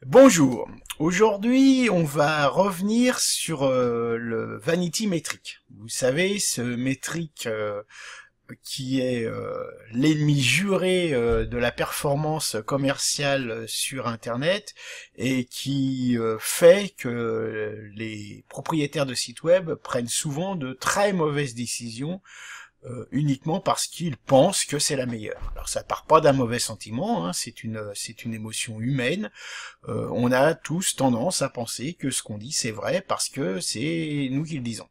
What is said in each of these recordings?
Bonjour, aujourd'hui on va revenir sur le Vanity Metric. Vous savez, ce métrique qui est l'ennemi juré de la performance commerciale sur Internet et qui fait que les propriétaires de sites web prennent souvent de très mauvaises décisions uniquement parce qu'ils pensent que c'est la meilleure. Alors ça part pas d'un mauvais sentiment, hein, c'est une émotion humaine. On a tous tendance à penser que ce qu'on dit c'est vrai parce que c'est nous qui le disons.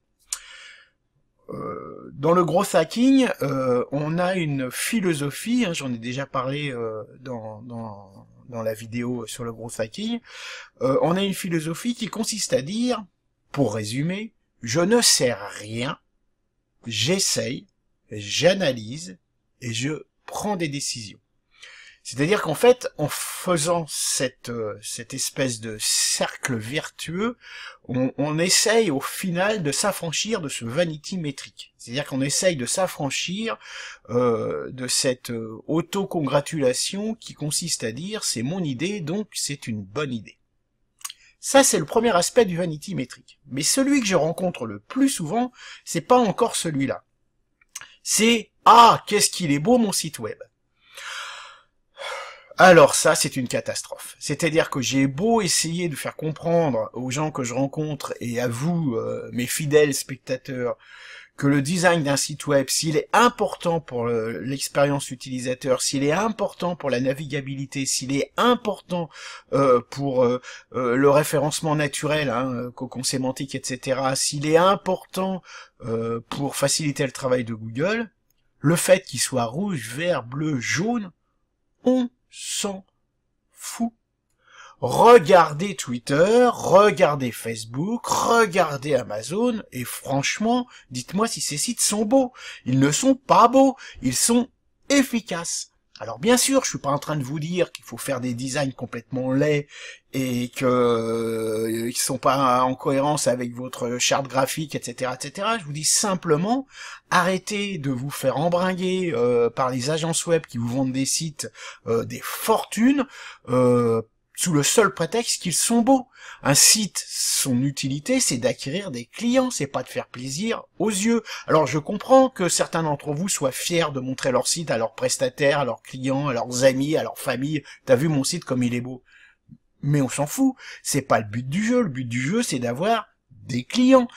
Dans le growth hacking, on a une philosophie, hein, j'en ai déjà parlé dans la vidéo sur le growth hacking, on a une philosophie qui consiste à dire, pour résumer, je ne sais rien, j'essaye, j'analyse et je prends des décisions. C'est-à-dire qu'en fait, en faisant cette espèce de cercle vertueux, on essaye au final de s'affranchir de ce vanity métrique. C'est-à-dire qu'on essaye de s'affranchir de cette autocongratulation qui consiste à dire c'est mon idée, donc c'est une bonne idée. Ça, c'est le premier aspect du vanity métrique. Mais celui que je rencontre le plus souvent, c'est pas encore celui-là. C'est « Ah, qu'est-ce qu'il est beau mon site web !» Alors ça, c'est une catastrophe. C'est-à-dire que j'ai beau essayer de faire comprendre aux gens que je rencontre et à vous, mes fidèles spectateurs, que le design d'un site web, s'il est important pour l'expérience utilisateur, s'il est important pour la navigabilité, s'il est important pour le référencement naturel, hein, cocon sémantique, etc., s'il est important pour faciliter le travail de Google, le fait qu'il soit rouge, vert, bleu, jaune, on s'en fout. Regardez Twitter, regardez Facebook, regardez Amazon, et franchement, dites-moi si ces sites sont beaux. Ils ne sont pas beaux, ils sont efficaces. Alors bien sûr, je suis pas en train de vous dire qu'il faut faire des designs complètement laids et que ils sont pas en cohérence avec votre charte graphique, etc., etc. Je vous dis simplement, arrêtez de vous faire embringuer par les agences web qui vous vendent des sites des fortunes sous le seul prétexte qu'ils sont beaux. Un site, son utilité, c'est d'acquérir des clients, c'est pas de faire plaisir aux yeux. Alors je comprends que certains d'entre vous soient fiers de montrer leur site à leurs prestataires, à leurs clients, à leurs amis, à leur famille. T'as vu mon site comme il est beau. Mais on s'en fout, c'est pas le but du jeu. Le but du jeu, c'est d'avoir des clients.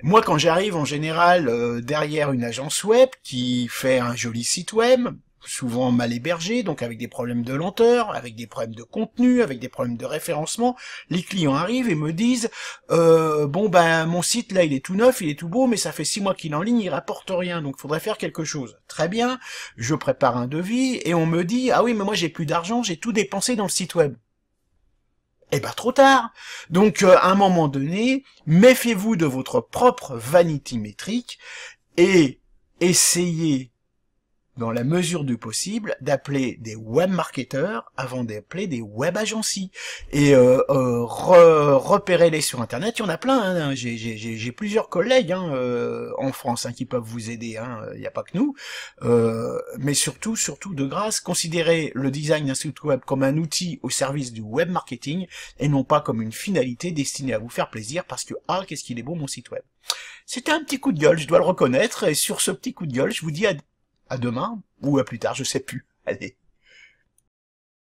Moi, quand j'arrive en général derrière une agence web qui fait un joli site web, souvent mal hébergé, donc avec des problèmes de lenteur, avec des problèmes de contenu, avec des problèmes de référencement, les clients arrivent et me disent bon ben mon site là il est tout neuf, il est tout beau, mais ça fait 6 mois qu'il est en ligne, il rapporte rien, donc il faudrait faire quelque chose. Très bien, je prépare un devis et on me dit ah oui mais moi j'ai plus d'argent, j'ai tout dépensé dans le site web. Eh ben trop tard. Donc à un moment donné, méfiez-vous de votre propre vanity métrique et essayez dans la mesure du possible, d'appeler des webmarketeurs avant d'appeler des web agencies. Et repérez-les sur Internet, il y en a plein. Hein. J'ai plusieurs collègues hein, en France hein, qui peuvent vous aider. Hein. Il n'y a pas que nous. Mais surtout de grâce, considérez le design d'un site web comme un outil au service du web marketing et non pas comme une finalité destinée à vous faire plaisir parce que ah qu'est-ce qu'il est beau mon site web. C'était un petit coup de gueule, je dois le reconnaître. Et sur ce petit coup de gueule, je vous dis à demain, ou à plus tard, je sais plus. Allez.